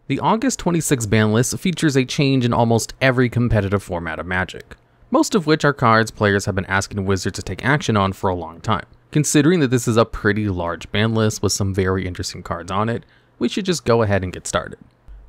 The August 26 ban list features a change in almost every competitive format of Magic, most of which are cards players have been asking Wizards to take action on for a long time. Considering that this is a pretty large ban list with some very interesting cards on it, we should just go ahead and get started.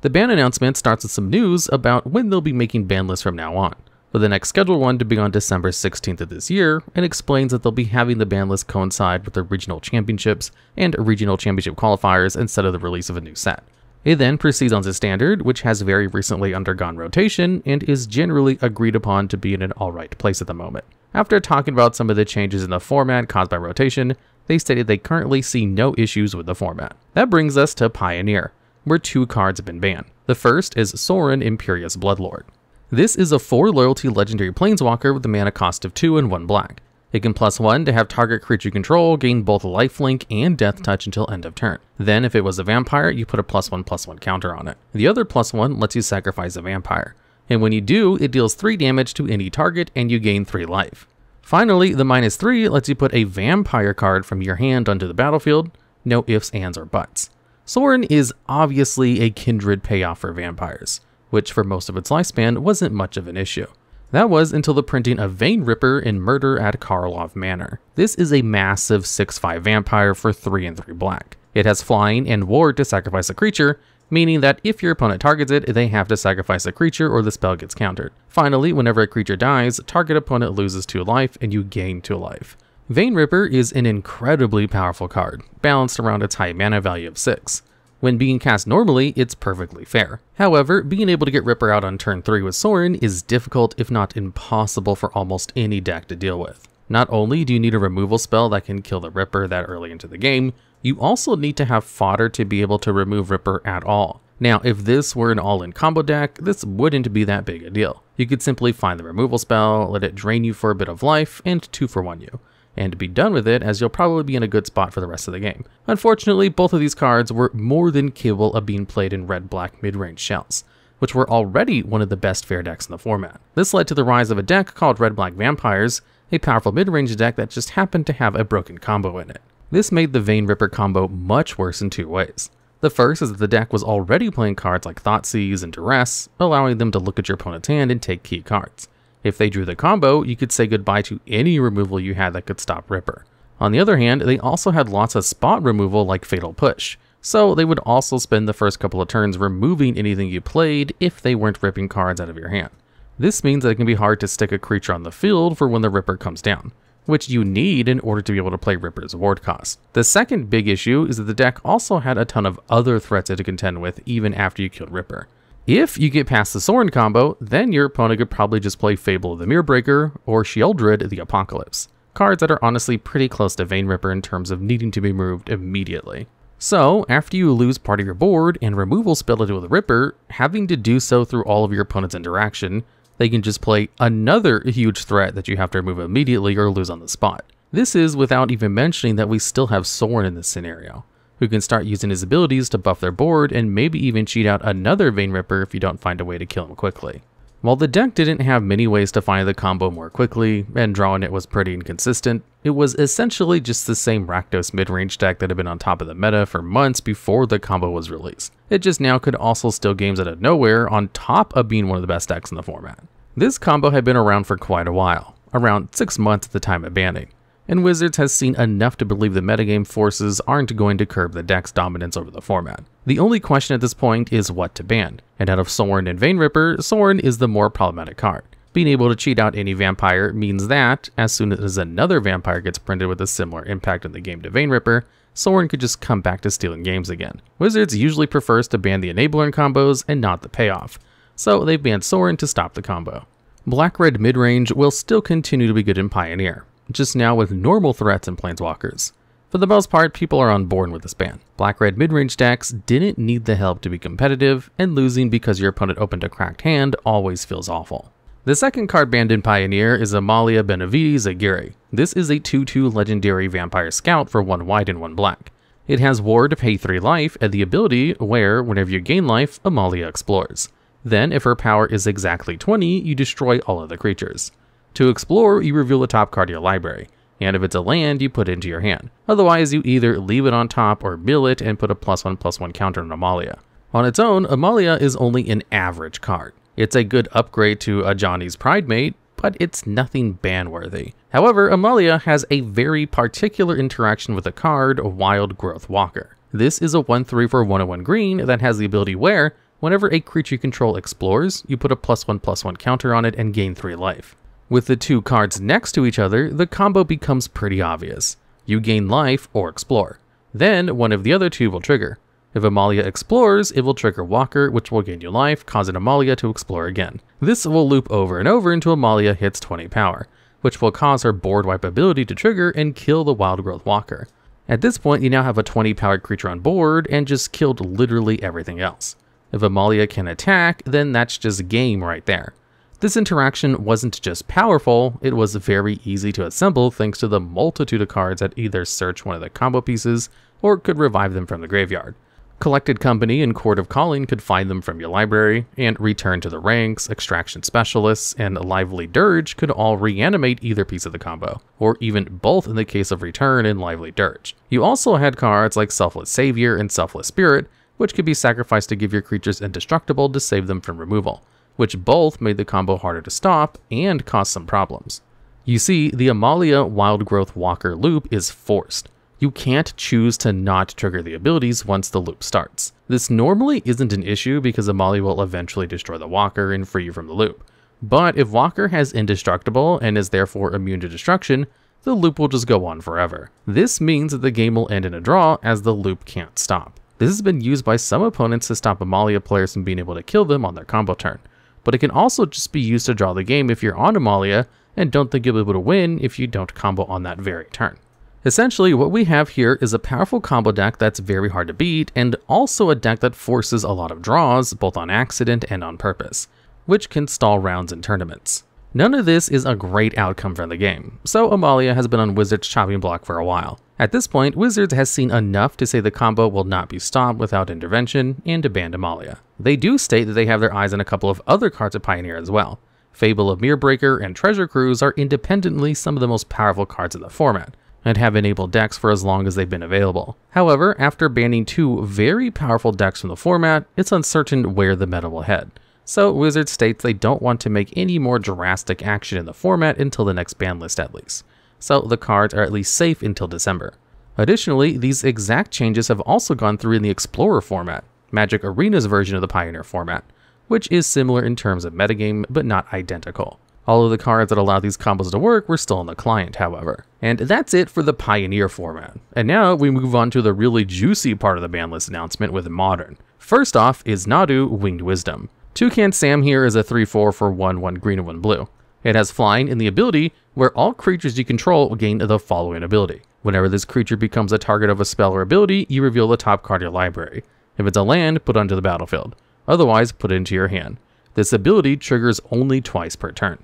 The ban announcement starts with some news about when they'll be making ban lists from now on, with the next scheduled one to be on December 16th of this year, and explains that they'll be having the ban list coincide with the regional championships and regional championship qualifiers instead of the release of a new set. It then proceeds on to Standard, which has very recently undergone rotation and is generally agreed upon to be in an alright place at the moment. After talking about some of the changes in the format caused by rotation, they stated they currently see no issues with the format. That brings us to Pioneer, where 2 cards have been banned. The first is Sorin, Imperious Bloodlord. This is a 4 loyalty legendary planeswalker with a mana cost of 2 and 1 black. It can +1 to have target creature control gain both lifelink and death touch until end of turn. Then if it was a vampire, you put a +1/+1 counter on it. The other +1 lets you sacrifice a vampire, and when you do, it deals 3 damage to any target and you gain 3 life. Finally, the -3 lets you put a vampire card from your hand onto the battlefield, no ifs, ands, or buts. Sorin is obviously a kindred payoff for vampires, which for most of its lifespan wasn't much of an issue. That was until the printing of Vein Ripper in Murder at Karlov Manor. This is a massive 6/5 vampire for 3 and 3 black. It has flying and ward to sacrifice a creature, meaning that if your opponent targets it, they have to sacrifice a creature or the spell gets countered. Finally, whenever a creature dies, target opponent loses 2 life and you gain 2 life. Vein Ripper is an incredibly powerful card, balanced around its high mana value of 6. When being cast normally, it's perfectly fair. However, being able to get Ripper out on turn 3 with Sorin is difficult if not impossible for almost any deck to deal with. Not only do you need a removal spell that can kill the Ripper that early into the game, you also need to have fodder to be able to remove Ripper at all. Now, if this were an all-in combo deck, this wouldn't be that big a deal. You could simply find the removal spell, let it drain you for a bit of life, and 2-for-1 you, and be done with it, as you'll probably be in a good spot for the rest of the game. Unfortunately, both of these cards were more than capable of being played in red-black mid-range shells, which were already one of the best fair decks in the format. This led to the rise of a deck called Red-Black Vampires, a powerful mid-range deck that just happened to have a broken combo in it. This made the Vein Ripper combo much worse in 2 ways. The first is that the deck was already playing cards like Thoughtseize and Duress, allowing them to look at your opponent's hand and take key cards. If they drew the combo, you could say goodbye to any removal you had that could stop Ripper. On the other hand, they also had lots of spot removal like Fatal Push, so they would also spend the first couple of turns removing anything you played if they weren't ripping cards out of your hand. This means that it can be hard to stick a creature on the field for when the Ripper comes down, which you need in order to be able to play Ripper's ward cost. The second big issue is that the deck also had a ton of other threats to contend with even after you killed Ripper. If you get past the Sorin combo, then your opponent could probably just play Fable of the Mirrorbreaker or Sheoldred the Apocalypse, cards that are honestly pretty close to Vein Ripper in terms of needing to be removed immediately. So, after you lose part of your board and removal spell to deal with Ripper, having to do so through all of your opponent's interaction, they can just play another huge threat that you have to remove immediately or lose on the spot. This is without even mentioning that we still have Sorin in this scenario, who can start using his abilities to buff their board and maybe even cheat out another Vein Ripper if you don't find a way to kill him quickly. While the deck didn't have many ways to find the combo more quickly, and drawing it was pretty inconsistent, it was essentially just the same Rakdos mid-range deck that had been on top of the meta for months before the combo was released. It just now could also steal games out of nowhere on top of being one of the best decks in the format. This combo had been around for quite a while, around 6 months at the time of banning, and Wizards has seen enough to believe the metagame forces aren't going to curb the deck's dominance over the format. The only question at this point is what to ban, and out of Sorin and Vein Ripper, Sorin is the more problematic card. Being able to cheat out any vampire means that, as soon as another vampire gets printed with a similar impact in the game to Vein Ripper, Sorin could just come back to stealing games again. Wizards usually prefers to ban the enabler in combos and not the payoff, so they've banned Sorin to stop the combo. Black-red midrange will still continue to be good in Pioneer, just now with normal threats and planeswalkers. For the most part, people are on board with this ban. Black-red midrange decks didn't need the help to be competitive, and losing because your opponent opened a cracked hand always feels awful. The second card banned in Pioneer is Amalia Benavides Aguirre. This is a 2/2 legendary vampire scout for 1 white and 1 black. It has ward, pay 3 life, and the ability where, whenever you gain life, Amalia explores. Then, if her power is exactly 20, you destroy all other creatures. To explore, you reveal the top card of your library, and if it's a land, you put it into your hand. Otherwise, you either leave it on top or mill it and put a +1/+1 counter on Amalia. On its own, Amalia is only an average card. It's a good upgrade to a Johnny's Pridemate, but it's nothing ban-worthy. However, Amalia has a very particular interaction with the card Wild Growth Walker. This is a 1/3 for 1/1 green that has the ability where, whenever a creature you control explores, you put a +1/+1 counter on it and gain 3 life. With the two cards next to each other, the combo becomes pretty obvious. You gain life or explore. Then, one of the other two will trigger. If Amalia explores, it will trigger Walker, which will gain you life, causing Amalia to explore again. This will loop over and over until Amalia hits 20 power, which will cause her board wipe ability to trigger and kill the Wild Growth Walker. At this point, you now have a 20 powered creature on board and just killed literally everything else. If Amalia can attack, then that's just game right there. This interaction wasn't just powerful, it was very easy to assemble thanks to the multitude of cards that either search one of the combo pieces or could revive them from the graveyard. Collected Company and Court of Calling could find them from your library, and Return to the Ranks, Extraction Specialists, and Lively Dirge could all reanimate either piece of the combo, or even both in the case of Return and Lively Dirge. You also had cards like Selfless Savior and Selfless Spirit, which could be sacrificed to give your creatures indestructible to save them from removal, which both made the combo harder to stop and caused some problems. You see, the Amalia Wild Growth Walker loop is forced. You can't choose to not trigger the abilities once the loop starts. This normally isn't an issue because Amalia will eventually destroy the Walker and free you from the loop. But if Walker has indestructible and is therefore immune to destruction, the loop will just go on forever. This means that the game will end in a draw as the loop can't stop. This has been used by some opponents to stop Amalia players from being able to kill them on their combo turn. But it can also just be used to draw the game if you're on Amalia and don't think you'll be able to win if you don't combo on that very turn. Essentially, what we have here is a powerful combo deck that's very hard to beat, and also a deck that forces a lot of draws, both on accident and on purpose, which can stall rounds in tournaments. None of this is a great outcome for the game, so Amalia has been on Wizards' chopping block for a while. At this point, Wizards has seen enough to say the combo will not be stopped without intervention, and to ban Amalia. They do state that they have their eyes on a couple of other cards at Pioneer as well. Fable of Mirrorbreaker and Treasure Cruise are independently some of the most powerful cards in the format, and have enabled decks for as long as they've been available. However, after banning two very powerful decks from the format, it's uncertain where the meta will head. So Wizards states they don't want to make any more drastic action in the format until the next ban list at least. So the cards are at least safe until December. Additionally, these exact changes have also gone through in the Explorer format, Magic Arena's version of the Pioneer format, which is similar in terms of metagame, but not identical. All of the cards that allow these combos to work were still on the client, however. And that's it for the Pioneer format. And now we move on to the really juicy part of the ban list announcement with Modern. First off is Nadu Winged Wisdom. Toucan Sam here is a 3/4 for 1/1 green and 1 blue. It has flying in the ability where all creatures you control gain the following ability. Whenever this creature becomes a target of a spell or ability, you reveal the top card of your library. If it's a land, put it onto the battlefield. Otherwise, put it into your hand. This ability triggers only twice per turn.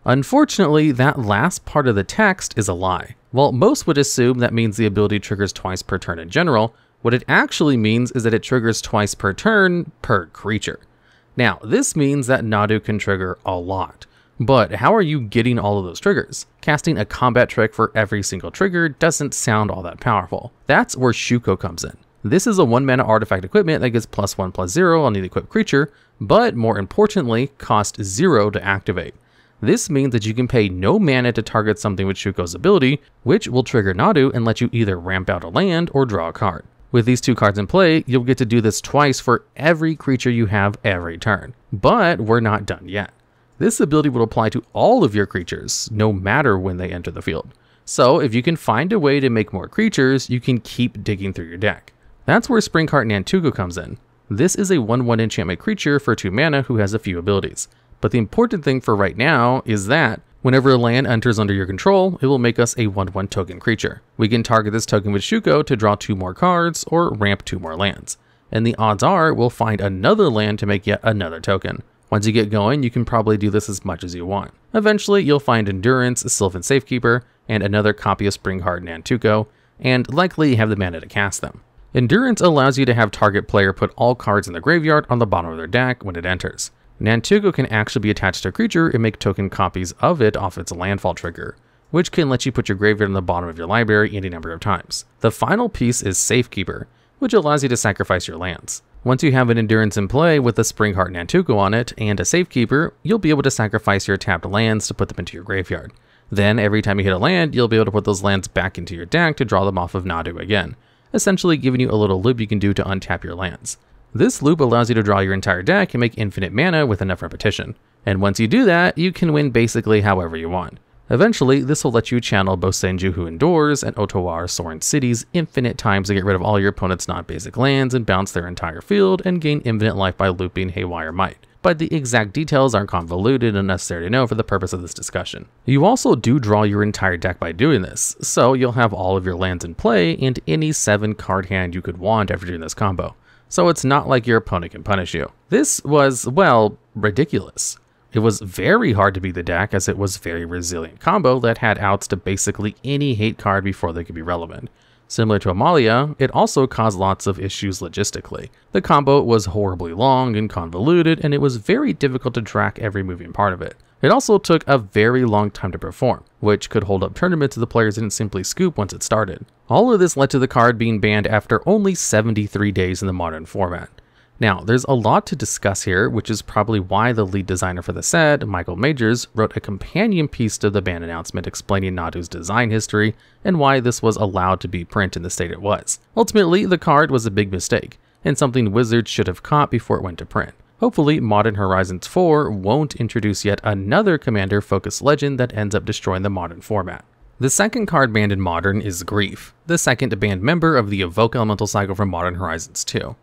Unfortunately, that last part of the text is a lie. While most would assume that means the ability triggers twice per turn in general, what it actually means is that it triggers twice per turn per creature. Now, this means that Nadu can trigger a lot. But how are you getting all of those triggers? Casting a combat trick for every single trigger doesn't sound all that powerful. That's where Shuko comes in. This is a 1-mana artifact equipment that gets +1/+0 on the equipped creature, but more importantly, costs 0 to activate. This means that you can pay no mana to target something with Shuko's ability, which will trigger Nadu and let you either ramp out a land or draw a card. With these two cards in play, you'll get to do this twice for every creature you have every turn. But we're not done yet. This ability will apply to all of your creatures, no matter when they enter the field. So if you can find a way to make more creatures, you can keep digging through your deck. That's where Springheart Nantuko comes in. This is a 1/1 enchantment creature for 2 mana who has a few abilities. But the important thing for right now is that whenever a land enters under your control, it will make us a 1/1 token creature. We can target this token with Shuko to draw 2 more cards or ramp 2 more lands. And the odds are we'll find another land to make yet another token. Once you get going, you can probably do this as much as you want. Eventually, you'll find Endurance, Sylvan Safekeeper, and another copy of Springheart Nantuko, and likely have the mana to cast them. Endurance allows you to have target player put all cards in the graveyard on the bottom of their deck when it enters. Nantuko can actually be attached to a creature and make token copies of it off its landfall trigger, which can let you put your graveyard on the bottom of your library any number of times. The final piece is Safekeeper, which allows you to sacrifice your lands. Once you have an Endurance in play with a Springheart Nantuko on it and a Safekeeper, you'll be able to sacrifice your tapped lands to put them into your graveyard. Then, every time you hit a land, you'll be able to put those lands back into your deck to draw them off of Nadu again, essentially giving you a little loop you can do to untap your lands. This loop allows you to draw your entire deck and make infinite mana with enough repetition. And once you do that, you can win basically however you want. Eventually, this will let you channel Bosenju Who Endures and Ottawa Sorin cities infinite times to get rid of all your opponent's non-basic lands and bounce their entire field and gain infinite life by looping Haywire Might. But the exact details are convoluted and unnecessary to know for the purpose of this discussion. You also do draw your entire deck by doing this, so you'll have all of your lands in play and any 7 card hand you could want after doing this combo. So it's not like your opponent can punish you. This was, well, ridiculous. It was very hard to beat the deck as it was a very resilient combo that had outs to basically any hate card before they could be relevant. Similar to Amalia, it also caused lots of issues logistically. The combo was horribly long and convoluted, and it was very difficult to track every moving part of it. It also took a very long time to perform, which could hold up tournaments if the players didn't simply scoop once it started. All of this led to the card being banned after only 73 days in the modern format. Now, there's a lot to discuss here, which is probably why the lead designer for the set, Michael Majors, wrote a companion piece to the ban announcement explaining Nadu's design history and why this was allowed to be printed in the state it was. Ultimately, the card was a big mistake, and something Wizards should have caught before it went to print. Hopefully, Modern Horizons 4 won't introduce yet another Commander-focused legend that ends up destroying the modern format. The second card banned in Modern is Grief, the second banned member of the Evoke Elemental cycle from Modern Horizons 2.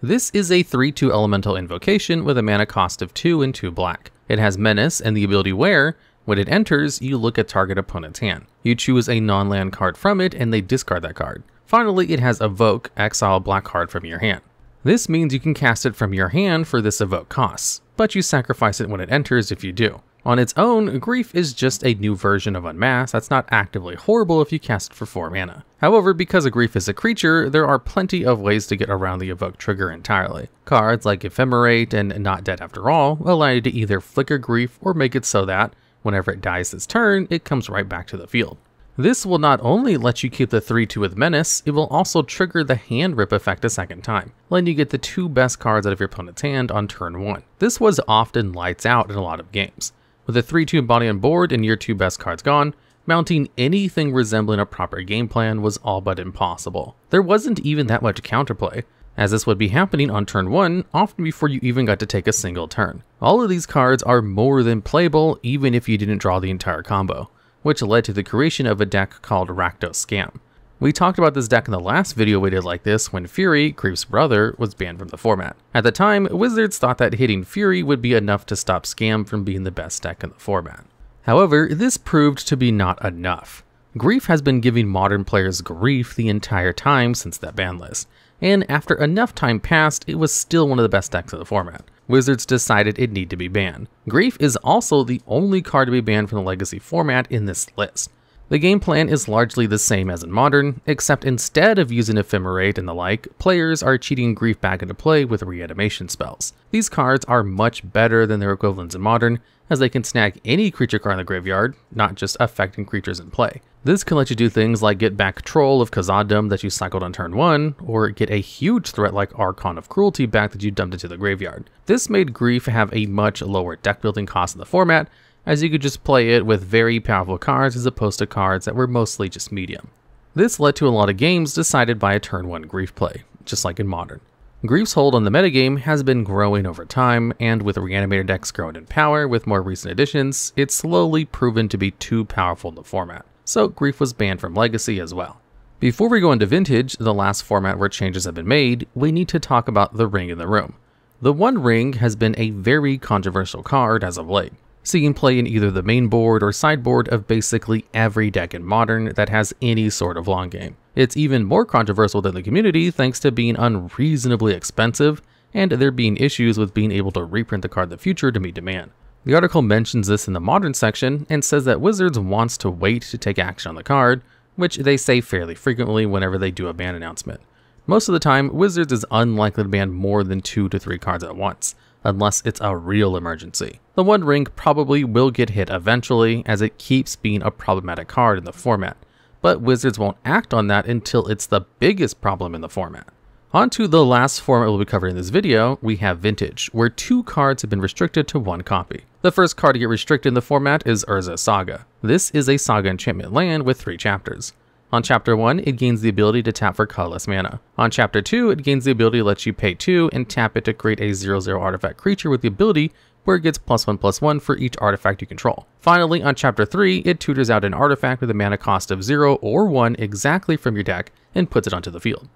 This is a 3/2 elemental invocation with a mana cost of 2 and 2 black. It has Menace and the ability where, when it enters, you look at target opponent's hand. You choose a non-land card from it and they discard that card. Finally, it has Evoke, exile a black card from your hand. This means you can cast it from your hand for this Evoke cost, but you sacrifice it when it enters if you do. On its own, Grief is just a new version of Unmasked that's not actively horrible if you cast it for 4 mana. However, because a Grief is a creature, there are plenty of ways to get around the Evoke trigger entirely. Cards like Ephemerate and Not Dead After All allow you to either flicker Grief or make it so that, whenever it dies this turn, it comes right back to the field. This will not only let you keep the 3/2 with Menace, it will also trigger the hand rip effect a second time, letting you get the 2 best cards out of your opponent's hand on turn 1. This was often lights out in a lot of games. With a 3/2 body on board and your 2 best cards gone, mounting anything resembling a proper game plan was all but impossible. There wasn't even that much counterplay, as this would be happening on turn 1 often before you even got to take a single turn. All of these cards are more than playable even if you didn't draw the entire combo, which led to the creation of a deck called Rakdos Scam. We talked about this deck in the last video we did like this when Fury, Grief's brother, was banned from the format. At the time, Wizards thought that hitting Fury would be enough to stop Scam from being the best deck in the format. However, this proved to be not enough. Grief has been giving modern players grief the entire time since that ban list, and after enough time passed, it was still one of the best decks of the format. Wizards decided it needed to be banned. Grief is also the only card to be banned from the Legacy format in this list. The game plan is largely the same as in Modern, except instead of using Ephemerate and the like, players are cheating Grief back into play with reanimation spells. These cards are much better than their equivalents in Modern, as they can snag any creature card in the graveyard, not just affecting creatures in play. This can let you do things like get back Troll of Khazad-dûm that you cycled on turn 1, or get a huge threat like Archon of Cruelty back that you dumped into the graveyard. This made Grief have a much lower deck building cost in the format, as you could just play it with very powerful cards as opposed to cards that were mostly just medium. This led to a lot of games decided by a turn 1 Grief play, just like in Modern. Grief's hold on the metagame has been growing over time, and with Reanimator decks growing in power with more recent additions, it's slowly proven to be too powerful in the format, so Grief was banned from Legacy as well. Before we go into Vintage, the last format where changes have been made, we need to talk about the Ring in the Room. The One Ring has been a very controversial card as of late, seeing play in either the main board or sideboard of basically every deck in Modern that has any sort of long game. It's even more controversial than the community thanks to being unreasonably expensive and there being issues with being able to reprint the card in the future to meet demand. The article mentions this in the Modern section and says that Wizards wants to wait to take action on the card, which they say fairly frequently whenever they do a ban announcement. Most of the time, Wizards is unlikely to ban more than 2 to 3 cards at once, unless it's a real emergency. The One Ring probably will get hit eventually, as it keeps being a problematic card in the format, but Wizards won't act on that until it's the biggest problem in the format. On to the last format we'll be covering in this video, we have Vintage, where 2 cards have been restricted to 1 copy. The first card to get restricted in the format is Urza Saga. This is a Saga enchantment land with 3 chapters. On Chapter 1, it gains the ability to tap for colorless mana. On Chapter 2, it gains the ability to let you pay 2 and tap it to create a 0/0 artifact creature with the ability where it gets +1/+1 for each artifact you control. Finally, on Chapter 3, it tutors out an artifact with a mana cost of 0 or 1 exactly from your deck and puts it onto the field.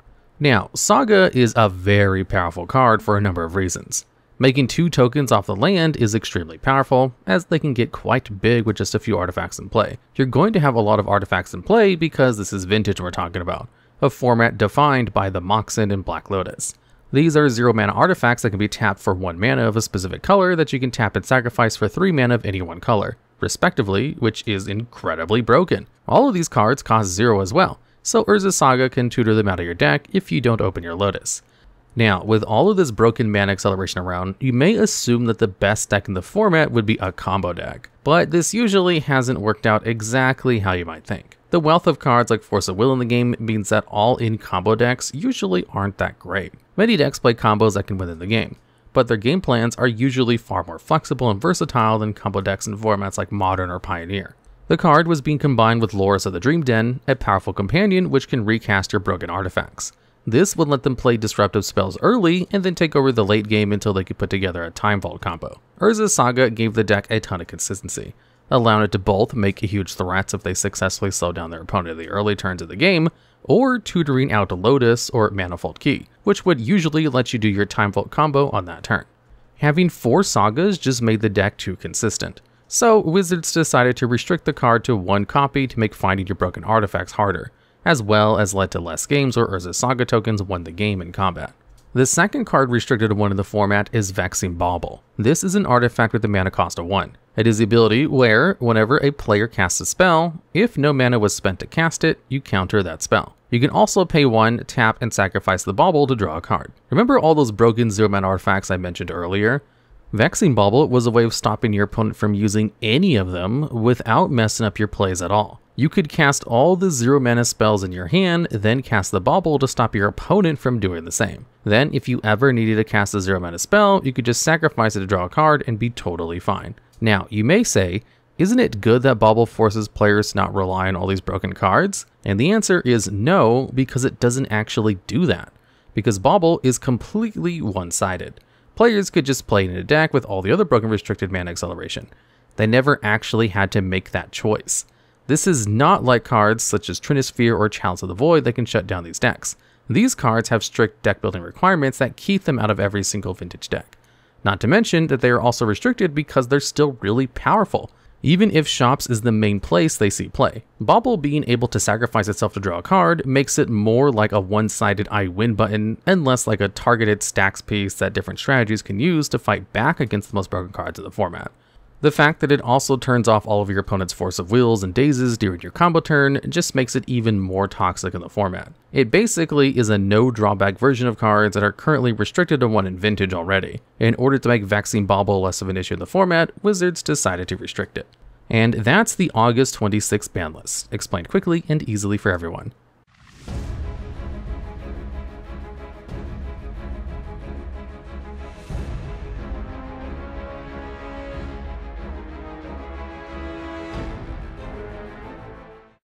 Now, Saga is a very powerful card for a number of reasons. Making 2 tokens off the land is extremely powerful, as they can get quite big with just a few artifacts in play. You're going to have a lot of artifacts in play because this is Vintage we're talking about, a format defined by the Moxen and Black Lotus. These are 0 mana artifacts that can be tapped for 1 mana of a specific color that you can tap and sacrifice for 3 mana of any one color, respectively, which is incredibly broken. All of these cards cost 0 as well, so Urza Saga can tutor them out of your deck if you don't open your Lotus. Now, with all of this broken mana acceleration around, you may assume that the best deck in the format would be a combo deck, but this usually hasn't worked out exactly how you might think. The wealth of cards like Force of Will in the game means that all-in combo decks usually aren't that great. Many decks play combos that can win in the game, but their game plans are usually far more flexible and versatile than combo decks in formats like Modern or Pioneer. The card was being combined with Loris of the Dream Den, a powerful companion which can recast your broken artifacts. This would let them play disruptive spells early and then take over the late game until they could put together a Time Vault combo. Urza Saga gave the deck a ton of consistency, allowing it to both make huge threats if they successfully slow down their opponent in the early turns of the game, or tutoring out a Lotus or Manifold Key, which would usually let you do your Time Vault combo on that turn. Having 4 Sagas just made the deck too consistent, so Wizards decided to restrict the card to 1 copy to make finding your broken artifacts harder, as well as led to less games where Urza Saga tokens won the game in combat. The second card restricted to 1 in the format is Vexing Bauble. This is an artifact with a mana cost of 1. It is the ability where, whenever a player casts a spell, if no mana was spent to cast it, you counter that spell. You can also pay 1, tap, and sacrifice the bauble to draw a card. Remember all those broken 0 mana artifacts I mentioned earlier? Vexing Bauble was a way of stopping your opponent from using any of them without messing up your plays at all. You could cast all the 0 mana spells in your hand, then cast the bauble to stop your opponent from doing the same. Then, if you ever needed to cast a 0 mana spell, you could just sacrifice it to draw a card and be totally fine. Now, you may say, isn't it good that Bauble forces players to not rely on all these broken cards? And the answer is no, because it doesn't actually do that. Because Bauble is completely one-sided. Players could just play in a deck with all the other broken restricted mana acceleration. They never actually had to make that choice. This is not like cards such as Trinisphere or Chalice of the Void that can shut down these decks. These cards have strict deck building requirements that keep them out of every single Vintage deck. Not to mention that they are also restricted because they're still really powerful, even if Shops is the main place they see play. Bauble being able to sacrifice itself to draw a card makes it more like a one-sided I win button and less like a targeted stacks piece that different strategies can use to fight back against the most broken cards in the format. The fact that it also turns off all of your opponent's Force of Wills and Dazes during your combo turn just makes it even more toxic in the format. It basically is a no drawback version of cards that are currently restricted to 1 in Vintage already. In order to make Vexing Bauble less of an issue in the format, Wizards decided to restrict it. And that's the August 26th ban list, explained quickly and easily for everyone.